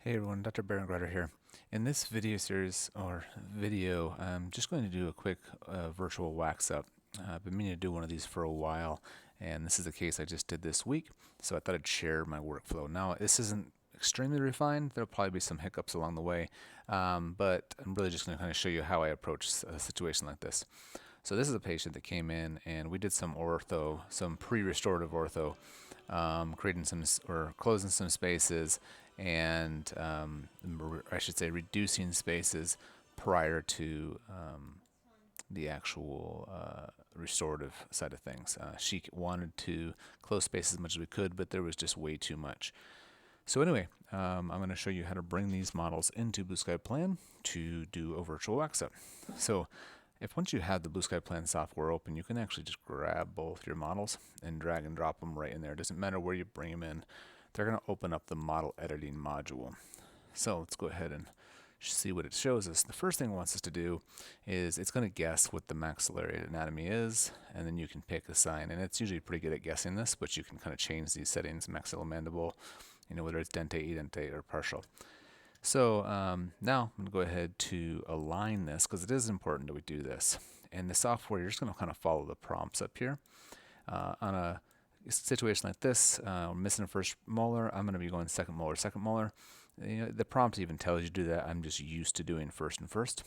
Hey everyone, Dr. Berengrader here. In this video series, I'm just going to do a quick virtual wax up. I've been meaning to do one of these for a while, and this is the case I just did this week, so I thought I'd share my workflow. Now, this isn't extremely refined. There'll probably be some hiccups along the way, but I'm really just going to kind of show you how I approach a situation like this. So this is a patient that came in, and we did some ortho, some pre-restorative ortho, creating some or closing some spaces, and I should say reducing spaces prior to the actual restorative side of things. She wanted to close spaces as much as we could, but there was just way too much. So anyway, I'm going to show you how to bring these models into BlueSkyPlan to do a virtual wax-up. So once you have the BlueSkyPlan software open, you can actually just grab both your models and drag and drop them right in there. It doesn't matter where you bring them in. They're going to open up the model editing module. So let's go ahead and see what it shows us. The first thing it wants us to do is it's going to guess what the maxillary anatomy is, and then you can pick a sign. And it's usually pretty good at guessing this, but you can kind of change these settings, maxillomandible, whether it's dentate, edentate, or partial. So now I'm going to go ahead to align this because it is important that we do this. And the software, you're just going to kind of follow the prompts up here. On a situation like this, we're missing a first molar, I'm going to be going second molar, second molar. The prompt even tells you to do that. I'm just used to doing first and first.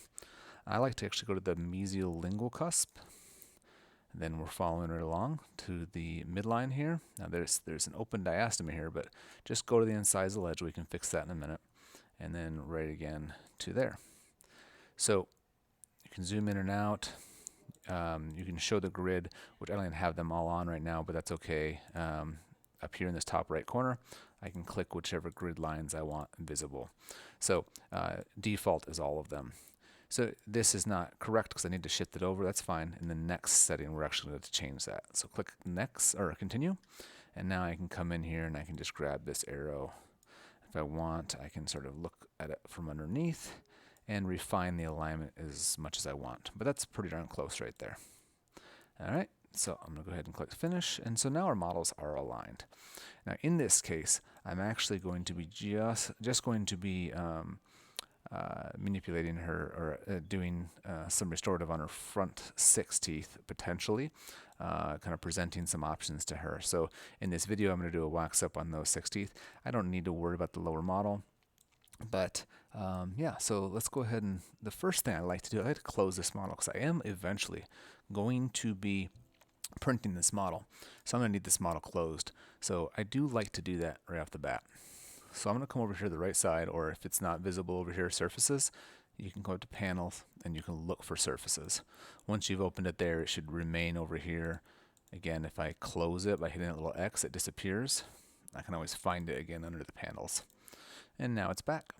I like to actually go to the mesial lingual cusp. Then we're following right along to the midline here. Now there's an open diastema here, but just go to the incisal edge. We can fix that in a minute. And then right again to there. So you can zoom in and out. You can show the grid, which I don't even have them all on right now, but that's okay. Up here in this top right corner, I can click whichever grid lines I want visible. So default is all of them. So this is not correct because I need to shift it over. That's fine. In the next setting, we're actually going to change that. So click next or continue. And now I can come in here and I can just grab this arrow. If I want, I can sort of look at it from underneath and refine the alignment as much as I want. But that's pretty darn close right there. All right, so I'm going to go ahead and click finish. And so now our models are aligned. Now in this case, I'm actually going to be just going to be manipulating her or doing some restorative on her front 6 teeth potentially, kind of presenting some options to her. So in this video, I'm going to do a wax up on those 6 teeth. I don't need to worry about the lower model. But yeah, so let's go ahead and the first thing I like to do, I like to close this model because I am eventually going to be printing this model. So I'm going to need this model closed. So I do like to do that right off the bat. So I'm going to come over here to the right side, or if it's not visible over here, surfaces, you can go up to panels and you can look for surfaces. Once you've opened it there, it should remain over here. Again, if I close it by hitting that little X, it disappears. I can always find it again under the panels. And now it's back.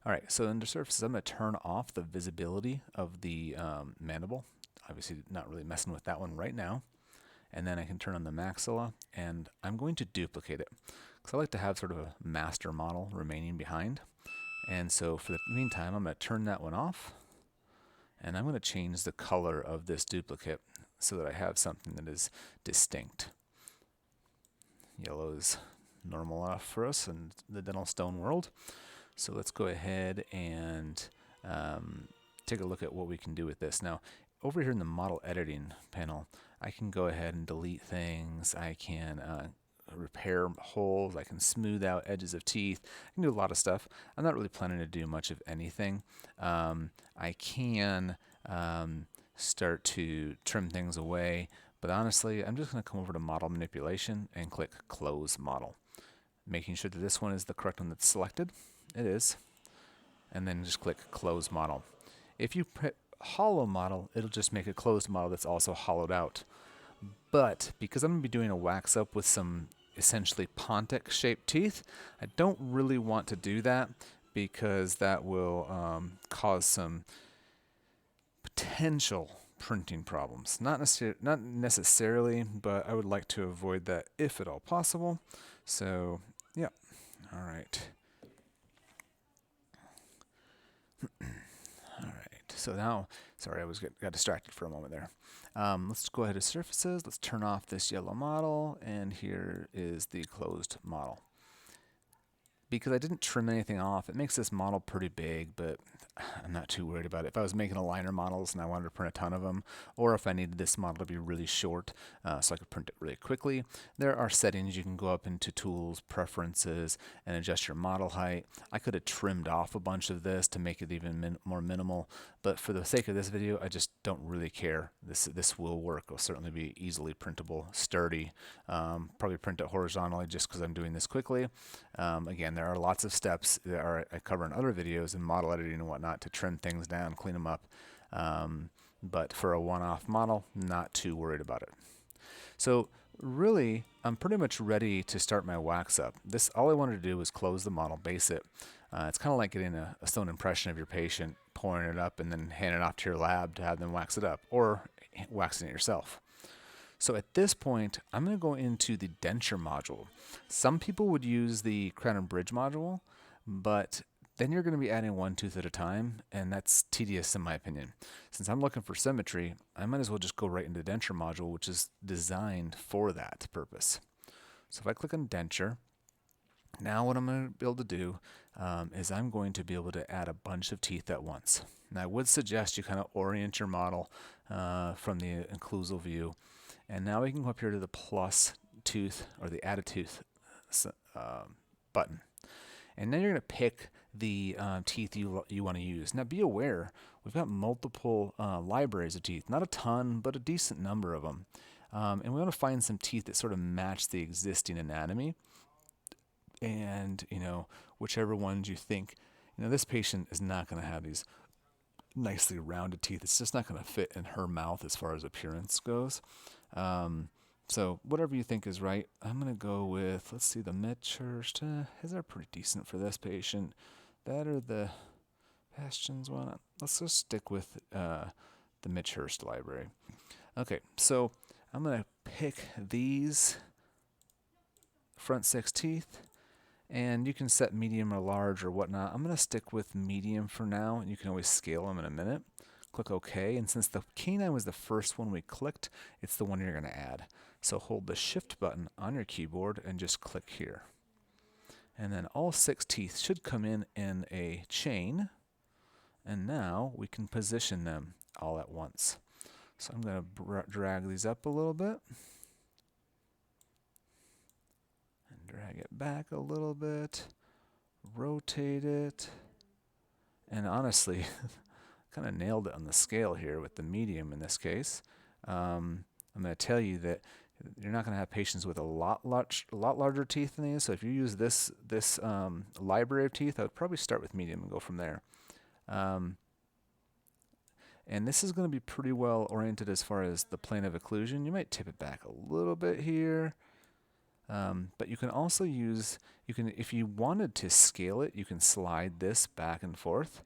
All right, so under surfaces, I'm going to turn off the visibility of the mandible. Obviously not really messing with that one right now. And then I can turn on the maxilla, and I'm going to duplicate it because I like to have sort of a master model remaining behind. And so for the meantime, I'm going to turn that one off, and I'm going to change the color of this duplicate so that I have something that is distinct. Yellow is normal enough for us in the dental stone world. So let's go ahead and take a look at what we can do with this. Now, over here in the model editing panel, I can go ahead and delete things. I can repair holes. I can smooth out edges of teeth. I can do a lot of stuff. I'm not really planning to do much of anything. I can start to trim things away, but honestly, I'm just going to come over to model manipulation and click close model, making sure that this one is the correct one that's selected. It is. And then just click close model. If you put hollow model, it'll just make a closed model that's also hollowed out. But because I'm going to be doing a wax up with some essentially Pontic shaped teeth, I don't really want to do that because that will cause some potential printing problems. Not necessarily, but I would like to avoid that if at all possible. So yeah, all right. All right, so now, sorry, I got distracted for a moment there. Let's go ahead to surfaces. Let's turn off this yellow model, and here is the closed model. because I didn't trim anything off, it makes this model pretty big, but I'm not too worried about it. If I was making aligner models and I wanted to print a ton of them, or if I needed this model to be really short so I could print it really quickly, there are settings you can go up into Tools, Preferences, and adjust your model height. I could have trimmed off a bunch of this to make it even more minimal, but for the sake of this video, I just don't really care. This will work. It will certainly be easily printable, sturdy. Probably print it horizontally just because I'm doing this quickly. Again, there are lots of steps that I cover in other videos in model editing and whatnot to trim things down, clean them up. But for a one-off model, not too worried about it. So really, I'm pretty much ready to start my wax up. All I wanted to do was close the model, base it. It's kind of like getting a stone impression of your patient, pouring it up, and then handing it off to your lab to have them wax it up, or waxing it yourself. So at this point, I'm going to go into the denture module. Some people would use the ChronoBridge module, but then you're going to be adding one tooth at a time, and that's tedious in my opinion. Since I'm looking for symmetry, I might as well just go right into the denture module, which is designed for that purpose. So if I click on denture, now what I'm going to be able to do is I'm going to be able to add a bunch of teeth at once. And I would suggest you kind of orient your model from the occlusal view. And now we can go up here to the plus tooth or the add a tooth button. And then you're going to pick the teeth you want to use. Now be aware, we've got multiple libraries of teeth. Not a ton, but a decent number of them. And we want to find some teeth that sort of match the existing anatomy. And, whichever ones you think, this patient is not going to have these nicely rounded teeth. It's just not going to fit in her mouth as far as appearance goes. So whatever you think is right, I'm going to go with, let's see, the Midhurst. His are pretty decent for this patient. That or the Bastions one. Let's just stick with the Midhurst library. Okay, so I'm going to pick these front 6 teeth. And you can set medium or large or whatnot. I'm going to stick with medium for now, and you can always scale them in a minute. Click OK, and since the canine was the first one we clicked, it's the one you're going to add. So hold the Shift button on your keyboard and just click here. And then all 6 teeth should come in a chain, and now we can position them all at once. So I'm going to drag these up a little bit. Drag it back a little bit, rotate it, and honestly, kind of nailed it on the scale here with the medium in this case. I'm going to tell you that you're not going to have patients with a lot larger teeth than these. So if you use this library of teeth, I would probably start with medium and go from there. And this is going to be pretty well oriented as far as the plane of occlusion. You might tip it back a little bit here. But you can also use, if you wanted to scale it, you can slide this back and forth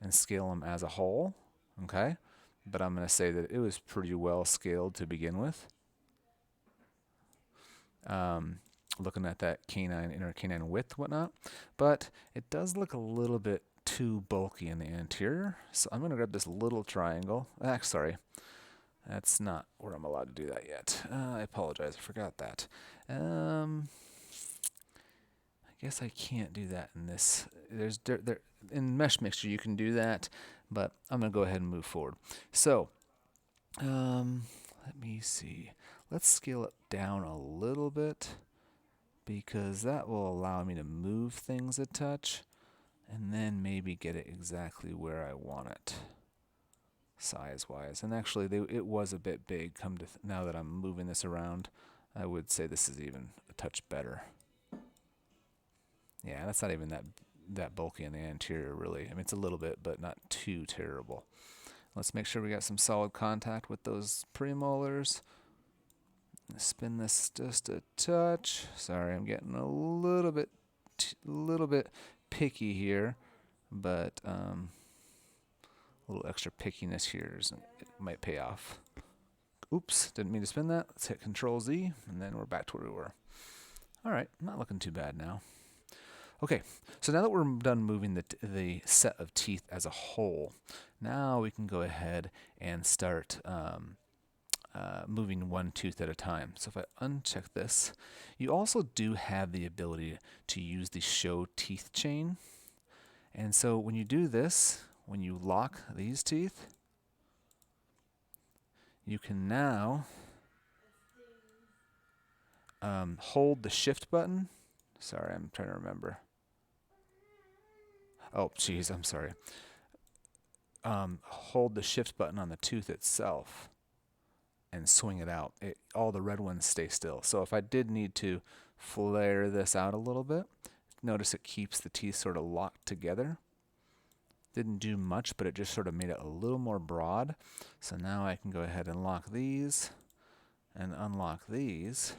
and scale them as a whole, okay? But I'm going to say that it was pretty well scaled to begin with. Looking at that inner canine width, whatnot. But it does look a little bit too bulky in the anterior. So I'm going to grab this little triangle. Sorry. That's not where I'm allowed to do that yet. I apologize, I forgot that. I guess I can't do that in this. In Mesh Mixture you can do that, but I'm going to go ahead and move forward. So, let me see. Let's scale it down a little bit because that will allow me to move things a touch and then maybe get it exactly where I want it. Size-wise, and actually it was a bit big. Now that I'm moving this around, I would say this is even a touch better. Yeah, that's not even that bulky in the anterior, really. I mean, it's a little bit, but not too terrible. Let's make sure we got some solid contact with those premolars. Spin this just a touch. Sorry, I'm getting a little bit picky here, but a little extra pickiness here it might pay off. Oops, didn't mean to spin that. Let's hit Control Z, and then we're back to where we were. All right, not looking too bad now. Okay, so now that we're done moving the set of teeth as a whole, now we can go ahead and start moving one tooth at a time. So if I uncheck this, you also do have the ability to use the show teeth chain. And so when you do this, when you lock these teeth, you can now hold the shift button. Sorry, I'm trying to remember. Oh, geez, I'm sorry. Hold the shift button on the tooth itself and swing it out. All the red ones stay still. So if I did need to flare this out a little bit, notice it keeps the teeth sort of locked together. Didn't do much, but it just sort of made it a little more broad. So now I can go ahead and lock these and unlock these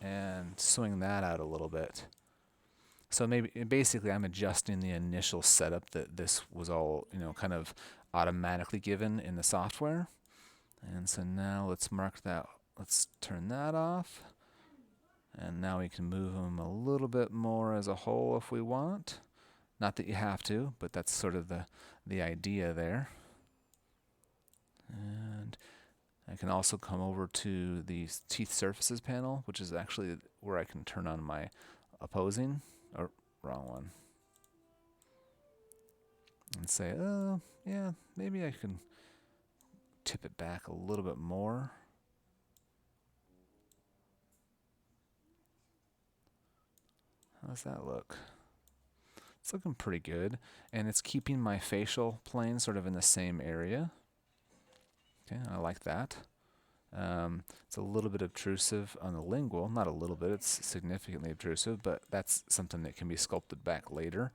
and swing that out a little bit. So basically I'm adjusting the initial setup that this was all, kind of automatically given in the software. And so now let's mark that, let's turn that off. And now we can move them a little bit more as a whole if we want. Not that you have to, but that's sort of the idea there. And I can also come over to the teeth surfaces panel, which is actually where I can turn on my opposing, or wrong one, and say, oh, yeah, maybe I can tip it back a little bit more. How's that look? It's looking pretty good, and it's keeping my facial plane sort of in the same area. Okay, I like that. It's a little bit obtrusive on the lingual, not a little bit, it's significantly obtrusive, but that's something that can be sculpted back later.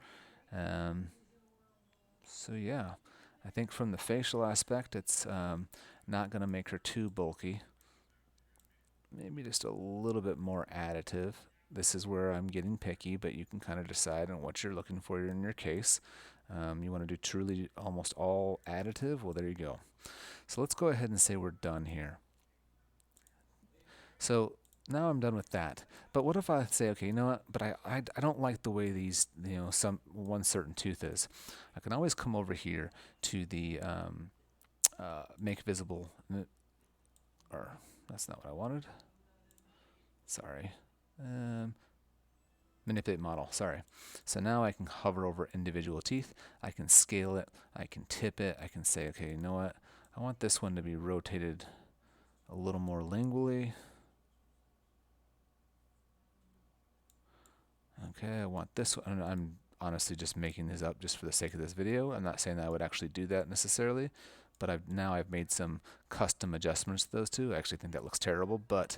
So yeah, I think from the facial aspect, it's not going to make her too bulky. Maybe just a little bit more additive. This is where I'm getting picky, but you can kind of decide on what you're looking for in your case. You want to do truly almost all additive? Well, there you go. So let's go ahead and say we're done here. So now I'm done with that. But what if I say, okay, you know what? But I don't like the way these, one certain tooth is. I can always come over here to the make visible, or that's not what I wanted. Sorry. Manipulate model, sorry. So now I can hover over individual teeth. I can scale it. I can tip it. I can say, okay, you know what? I want this one to be rotated a little more lingually. Okay, I want this one. I'm honestly just making this up just for the sake of this video. I'm not saying that I would actually do that necessarily, but I've made some custom adjustments to those two. I actually think that looks terrible, but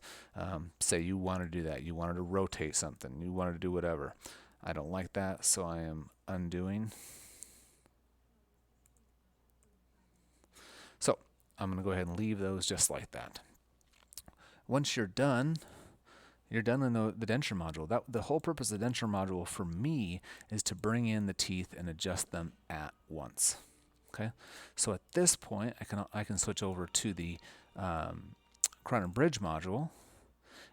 say you want to do that. You wanted to rotate something. You wanted to do whatever. I don't like that, so I am undoing. So I'm going to go ahead and leave those just like that. Once you're done in the denture module. The whole purpose of the denture module for me is to bring in the teeth and adjust them at once. Okay, so at this point I can switch over to the ChronoBridge module,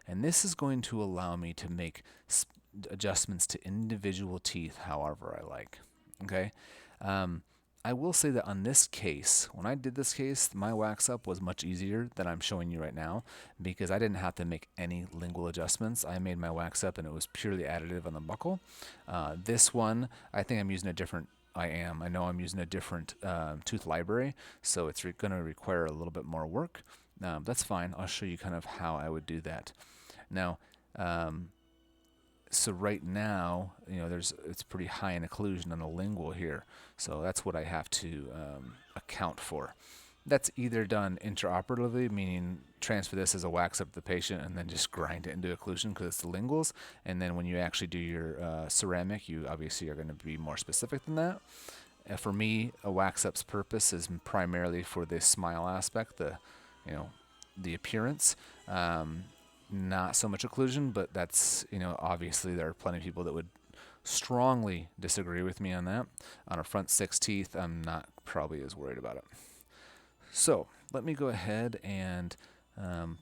and this is going to allow me to make adjustments to individual teeth however I like. Okay. I will say that on this case, when I did this case, my Waxup was much easier than I'm showing you right now because I didn't have to make any lingual adjustments. I made my Waxup and it was purely additive on the buccal. This one, I think I'm using a different, I know I'm using a different tooth library, so it's going to require a little bit more work. That's fine. I'll show you kind of how I would do that. Now, so right now, it's pretty high in occlusion on the lingual here. So that's what I have to account for. That's either done intraoperatively, meaning transfer this as a Waxup to the patient and then just grind it into occlusion because it's the linguals. And then when you actually do your ceramic, you obviously are going to be more specific than that. For me, a Waxup's purpose is primarily for the smile aspect, the appearance. Not so much occlusion, but that's, obviously there are plenty of people that would strongly disagree with me on that. On a front 6 teeth, I'm not probably as worried about it. So let me go ahead and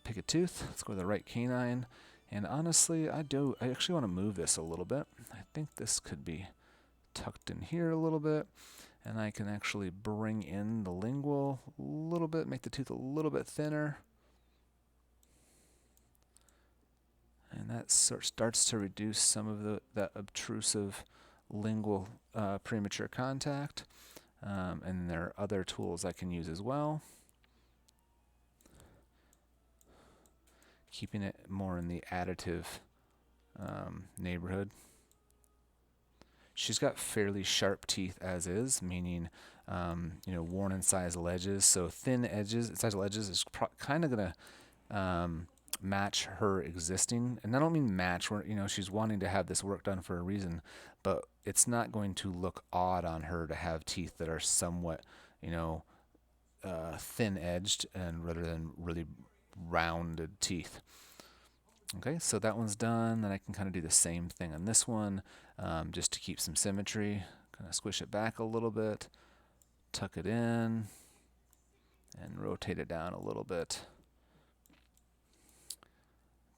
pick a tooth. Let's go to the right canine. And honestly, I actually want to move this a little bit. I think this could be tucked in here a little bit. And I can actually bring in the lingual a little bit, make the tooth a little bit thinner. And that starts to reduce some of that obtrusive lingual premature contact. And there are other tools I can use as well, keeping it more in the additive neighborhood. She's got fairly sharp teeth as is, meaning worn and sized edges. So thin edges, sized edges is kind of gonna match her existing. And I don't mean match. Where she's wanting to have this work done for a reason, but it's not going to look odd on her to have teeth that are somewhat, thin edged and rather than really rounded teeth. Okay, so that one's done. Then I can kind of do the same thing on this one, just to keep some symmetry. Kind of squish it back a little bit, tuck it in, and rotate it down a little bit.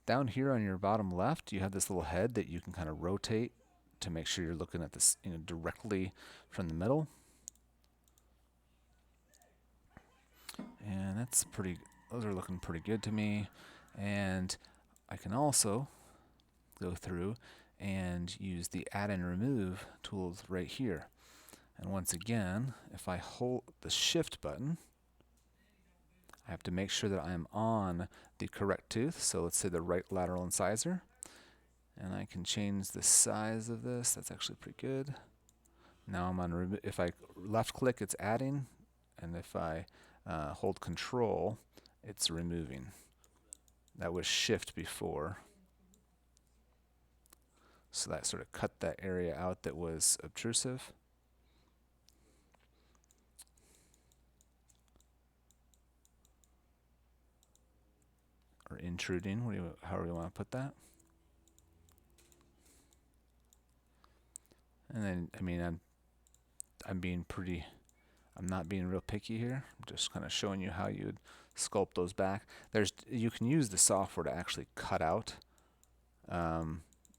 Down here on your bottom left, you have this little head that you can kind of rotate to make sure you're looking at this directly from the middle. And those are looking pretty good to me. And I can also go through and use the add and remove tools right here. And once again, if I hold the shift button, I have to make sure that I'm on the correct tooth. So let's say the right lateral incisor. And I can change the size of this. That's actually pretty good. Now I'm on, if I left click, it's adding. And if I hold control, it's removing. That was shift before. So that sort of cut that area out that was obtrusive. Or intruding, however you want to put that. And then, I'm not being real picky here. I'm just kind of showing you how you would sculpt those back. You can use the software to actually cut out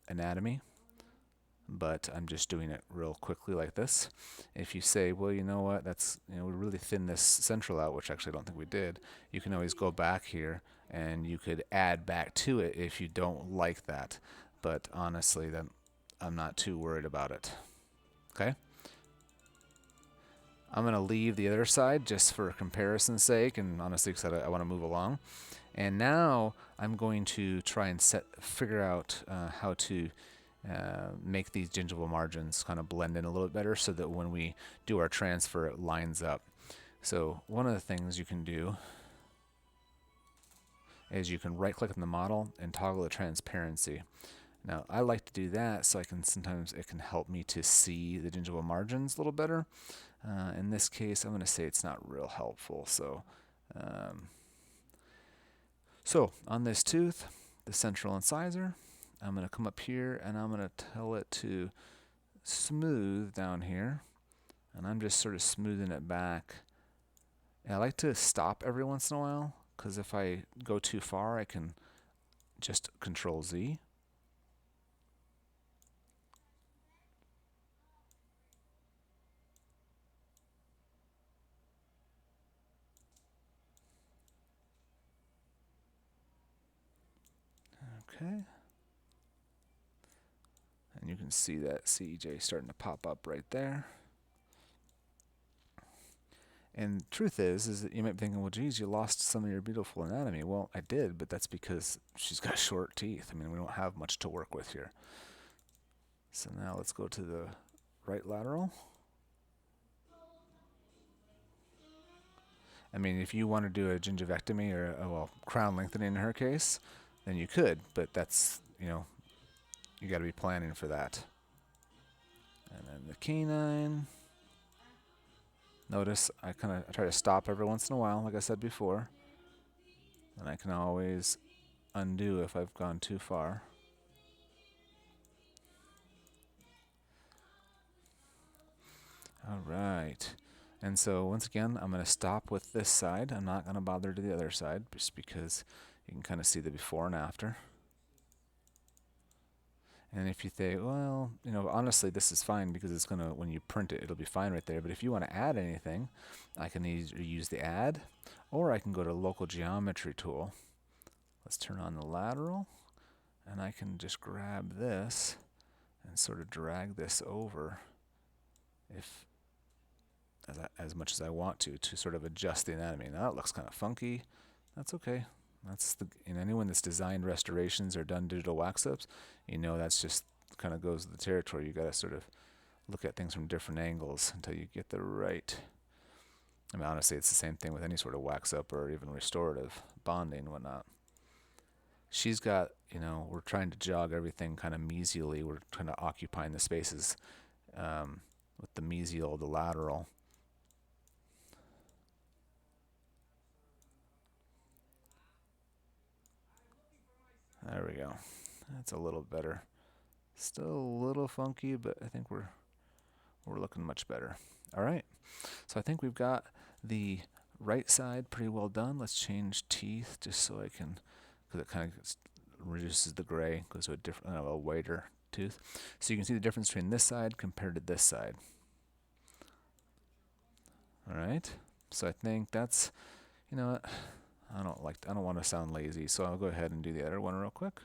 anatomy, but I'm just doing it real quickly like this. If you say, well, you know what, we really thin this central out, which actually I don't think we did, you can always go back here and you could add back to it if you don't like that. But honestly, then I'm not too worried about it. Okay? I'm going to leave the other side just for comparison's sake, and honestly because I want to move along. And now I'm going to try and figure out how to make these gingival margins kind of blend in a little bit better so that when we do our transfer, it lines up. So one of the things you can do is you can right click on the model and toggle the transparency. Now I like to do that so sometimes it can help me to see the gingival margins a little better. In this case, I'm going to say it's not real helpful. So on this tooth, the central incisor, I'm going to come up here and I'm going to tell it to smooth down here. And I'm just sort of smoothing it back. And I like to stop every once in a while, because if I go too far, I can just Control Z. Okay. And you can see that CEJ starting to pop up right there. And truth is that you might be thinking, well, geez, you lost some of your beautiful anatomy. Well, I did, but that's because she's got short teeth. We don't have much to work with here. So now let's go to the right lateral. If you want to do a gingivectomy or, crown lengthening in her case, then you could, but that's, you got to be planning for that. And then the canine. Notice I try to stop every once in a while, like I said before. And I can always undo if I've gone too far. All right. And so once again, I'm going to stop with this side. I'm not going to bother to the other side just because you can kind of see the before and after. And if you think, well, you know, honestly, this is fine because it's going to, when you print it, it'll be fine right there. But if you want to add anything, I can either use the add, or I can go to local geometry tool. Let's turn on the lateral, and I can just grab this and sort of drag this over if as much as I want to sort of adjust the anatomy. Now it looks kind of funky. That's okay. That's anyone that's designed restorations or done digital wax ups, you know that's just kind of goes with the territory. You got to sort of look at things from different angles until you get the right. I mean, honestly, it's the same thing with any sort of wax up or even restorative bonding and whatnot. She's got, you know, we're trying to jog everything kind of mesially. We're kind of occupying the spaces with the mesial, the lateral. There we go. That's a little better. Still a little funky, but I think we're looking much better. All right. So I think we've got the right side pretty well done. Let's change teeth just so I can, because it kind of reduces the gray, goes to a different, a whiter tooth. So you can see the difference between this side compared to this side. All right. So I think that's, you know what? I don't want to sound lazy, so I'll go ahead and do the other one real quick.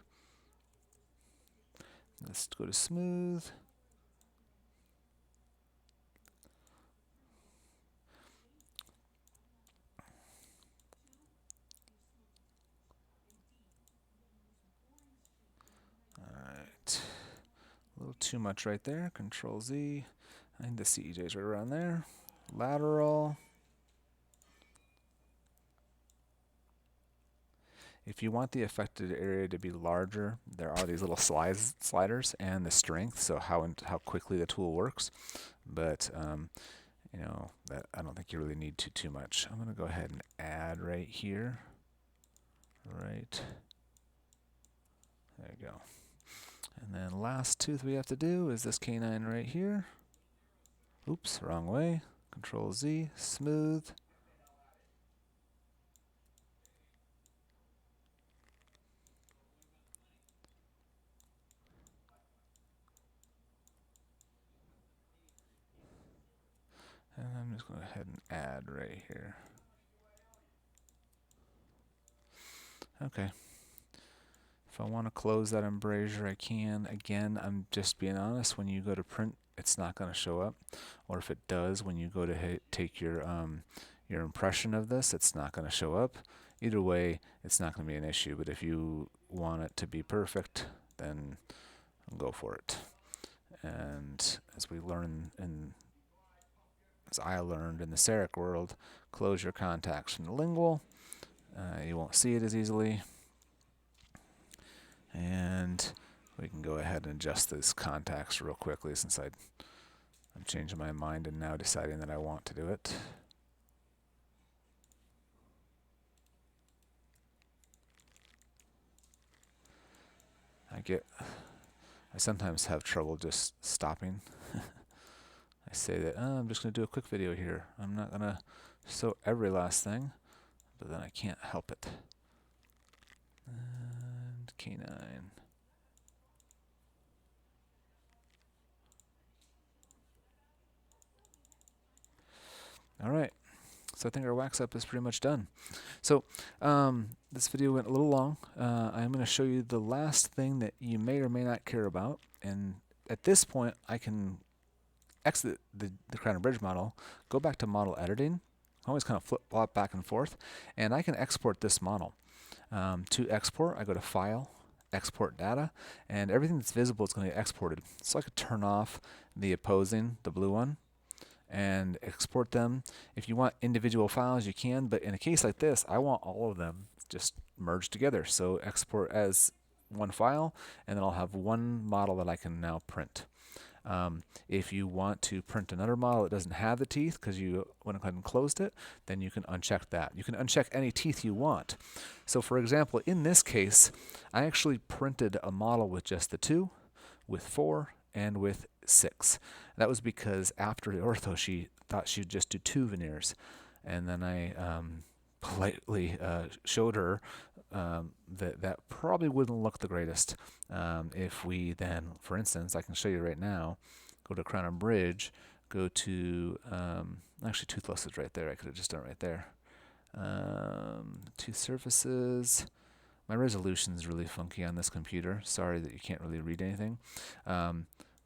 Let's go to smooth. Alright. A little too much right there. Control Z. I think the CEJ's right around there. Lateral. If you want the affected area to be larger, there are these little sliders and the strength, so how quickly the tool works. But you know, that I don't think you really need too much. I'm going to go ahead and add right here. Right. There you go. And then last tooth we have to do is this canine right here. Oops, wrong way. Control Z, smooth. And I'm just going to go ahead and add right here. Okay. If I want to close that embrasure, I can. Again, I'm just being honest. When you go to print, it's not going to show up. Or if it does, when you go to take your impression of this, it's not going to show up. Either way, it's not going to be an issue. But if you want it to be perfect, then go for it. And as we learn as I learned in the CEREC world, close your contacts from the lingual. You won't see it as easily. And we can go ahead and adjust those contacts real quickly since I'm changing my mind and now deciding that I want to do it. I sometimes have trouble just stopping. I say that, I'm just going to do a quick video here. I'm not going to show every last thing, but then I can't help it. And canine. All right. So I think our wax up is pretty much done. So this video went a little long. I'm going to show you the last thing that you may or may not care about. And at this point, I can exit the ChronoBridge model, go back to model editing. I always kind of flip-flop back and forth. And I can export this model. To export, I go to File, Export Data, and everything that's visible is going to get exported. So I could turn off the opposing, the blue one, and export them. If you want individual files, you can, but in a case like this, I want all of them just merged together. So export as one file, and then I'll have one model that I can now print. If you want to print another model that doesn't have the teeth because you went ahead and closed it, then you can uncheck that. You can uncheck any teeth you want. So for example, in this case, I actually printed a model with just the 2, with 4, and with 6. That was because after the ortho, she thought she'd just do 2 veneers. And then I politely showed her that probably wouldn't look the greatest if we then, for instance, I can show you right now, go to ChronoBridge, go to, actually Toothless is right there, I could have just done it right there. Tooth surfaces. My resolution is really funky on this computer. Sorry that you can't really read anything.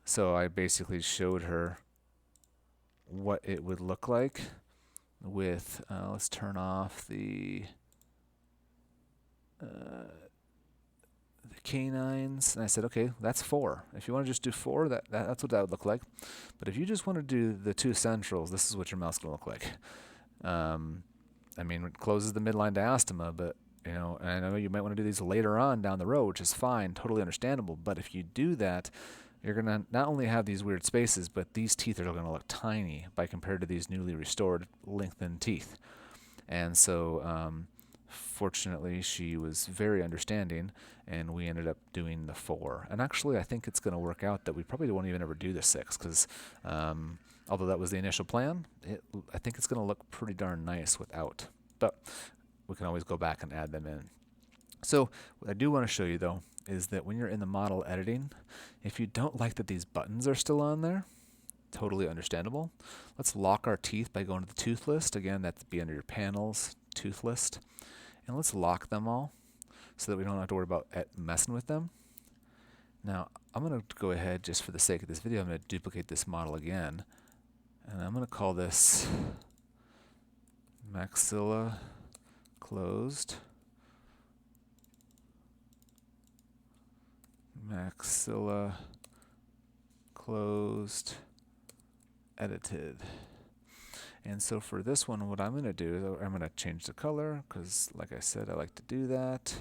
So I basically showed her what it would look like with, let's turn off the canines, and I said, okay, that's 4. If you want to just do 4, that's what that would look like. But if you just want to do the 2 centrals, this is what your mouth's going to look like. I mean, it closes the midline diastema, but you know, and I know you might want to do these later on down the road, which is fine, totally understandable. But if you do that, you're going to not only have these weird spaces, but these teeth are going to look tiny by compared to these newly restored, lengthened teeth. And so, fortunately, she was very understanding, and we ended up doing the 4. And actually, I think it's going to work out that we probably won't even ever do the 6, because although that was the initial plan, I think it's going to look pretty darn nice without. But we can always go back and add them in. So what I do want to show you, though, is that when you're in the model editing, if you don't like that these buttons are still on there, totally understandable. Let's lock our teeth by going to the tooth list. Again, that'd be under your panels, tooth list. And let's lock them all so that we don't have to worry about messing with them. Now, I'm going to go ahead, just for the sake of this video, I'm going to duplicate this model again. And I'm going to call this maxilla closed. Maxilla closed edited. And so for this one, what I'm going to do is I'm going to change the color, because like I said, I like to do that.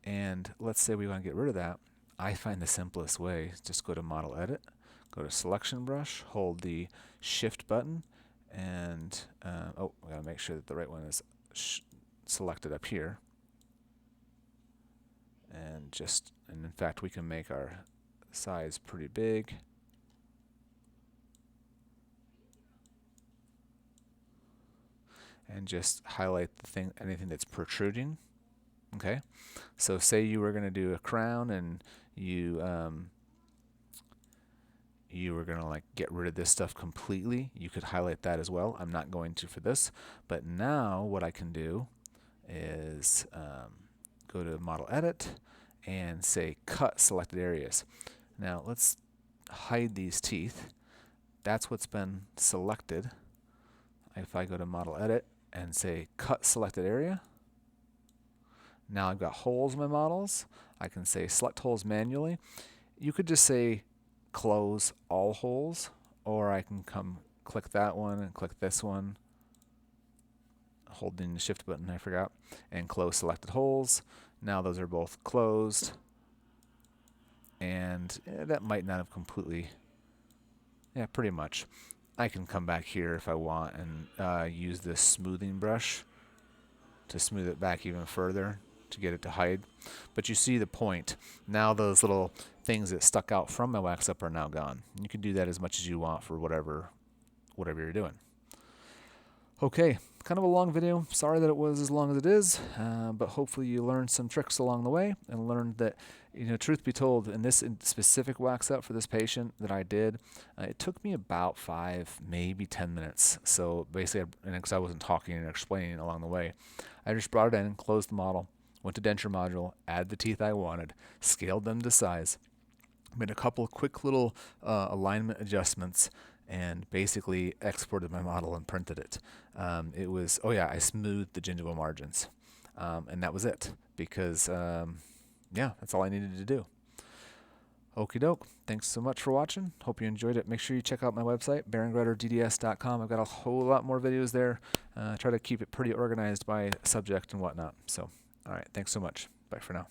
And let's say we want to get rid of that. I find the simplest way is just go to Model Edit, go to Selection Brush, hold the Shift button, and oh, we got to make sure that the right one is selected up here. And in fact, we can make our size pretty big. And just highlight anything that's protruding. Okay, so say you were going to do a crown and you were going to like get rid of this stuff completely. You could highlight that as well. I'm not going to for this, but now what I can do is go to Model Edit and say Cut Selected Areas. Now let's hide these teeth. That's what's been selected. If I go to Model Edit and say Cut Selected Area, now I've got holes in my models. I can say Select Holes Manually. You could just say Close All Holes, or I can come click that one and click this one, holding the Shift button, I forgot, and Close Selected Holes. Now those are both closed, and that might not have completely, yeah, pretty much. I can come back here if I want and use this smoothing brush to smooth it back even further to get it to hide. But you see the point. Now those little things that stuck out from my Waxup are now gone. You can do that as much as you want for whatever you're doing. Okay, kind of a long video. Sorry that it was as long as it is, but hopefully you learned some tricks along the way and learned that, you know, truth be told, in this specific Waxup for this patient that I did, it took me about 5, maybe 10 minutes. So basically, because I wasn't talking and explaining along the way, I just brought it in, closed the model, went to denture module, add the teeth I wanted, scaled them to size, made a couple of quick little alignment adjustments, and basically exported my model and printed it. It was, oh yeah, I smoothed the gingival margins. And that was it, because, yeah, that's all I needed to do. Okie doke. Thanks so much for watching. Hope you enjoyed it. Make sure you check out my website, barengreuterdds.com. I've got a whole lot more videos there. Try to keep it pretty organized by subject and whatnot. So, all right, thanks so much. Bye for now.